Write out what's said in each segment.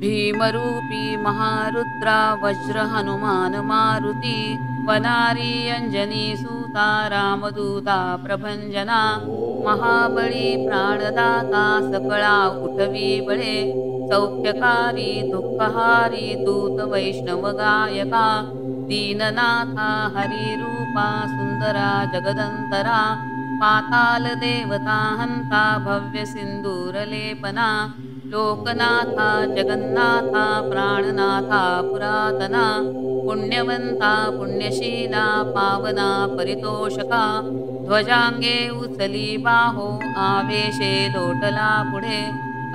भीमरूपी महारुद्रा वज्र हनुमान मारुती वनारी अंजनी सूता रामदूता प्रभंजना महाबळी प्राणदाता सकळा उठवी बळे सौख्यकारी दुःखहारी दूत वैष्णव गायका दीननाथा हरिरूपा सुंदरा जगदंतरा पाताल देवता हंता भव्य सिंदूरलेपना लोकनाथा जगन्नाथा प्राणनाथा पुरातना पुण्यवंता पुण्यशीला पावना परितोषका ध्वजांगे उचली बाहो आवेशे लोटला पुढे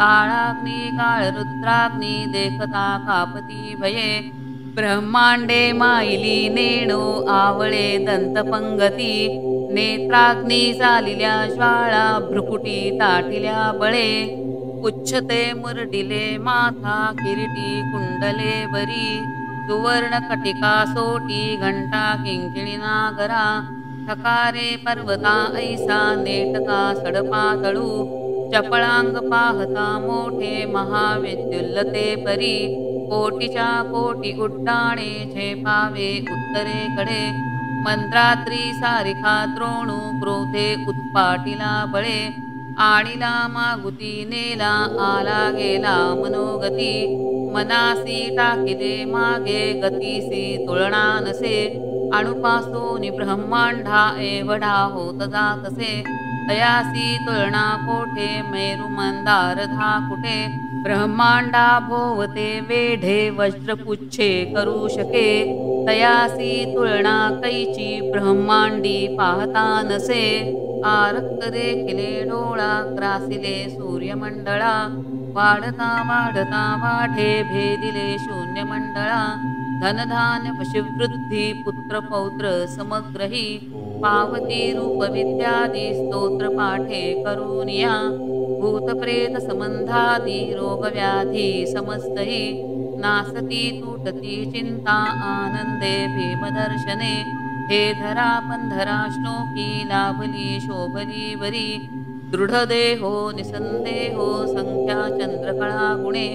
काळाग्नी काळरुद्राग्नी देखता कापती भये ब्रह्मांडे माईली नेणो आवळे दंतपंगती नेत्राग्नी चालिल्या ज्वाळा भ्रुकुटी ताटिल्या बळे उच्छते मुरडिले माथा किरीटी कुंडले बरी सुवर्ण कटिका सोटी घंटा किंकिणी नागरा ठकारे पर्वता ऐसा नेटका सडपातळू चपळांग पाहता मोठे महाविद्युल्लते परी कोटीच्या कोटी उड्डाणे झेपावे उत्तरेकडे मंत्रात्री सारिखा द्रोणू क्रोधे उत्पाटिला बळे आणिला मागुती नेला आला गेला मनोगती मनासी टाकिले मागे गतीसी तुलना नसे अणुपासोनी ब्रह्मांडा एवढा होत जातसे तयासी तुलना कोठे मेरु मंदार कुठे ब्रह्मांडा भोवते वेढे वज्रपुच्छे करू शके तयासी तुलना कैची ब्रह्मांडी पाहता नसे आरक्त देखिले डोळा ग्रासिले सूर्यमंडळा वाढता वाढता वाढे भेदिले शून्यमंडळा धनधान्य पशुवृद्धी पुत्र पौत्र समग्रही पावती रूप विद्यादी स्तोत्र पाठे करूनिया भूतप्रेत संबंधादी रोगव्याधी समस्तही नासती तुटती चिंता आनंदे भीमदर्शने हे धरा पंधरा श्लोकी लाभली शोभली वरी दृढदेहो निसंदेहो संख्या चंद्रकळा गुणे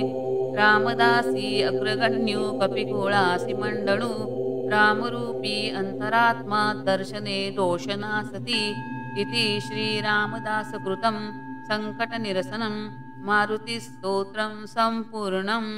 रामदासी अग्रगण्यू कपिकोळासी मंडणू रामरूपी अंतरात्मा दर्शने दोषनासती इति श्रीरामदासकृतं संकटनिरसनं मारुतिस्तोत्रं सम्पूर्णम्।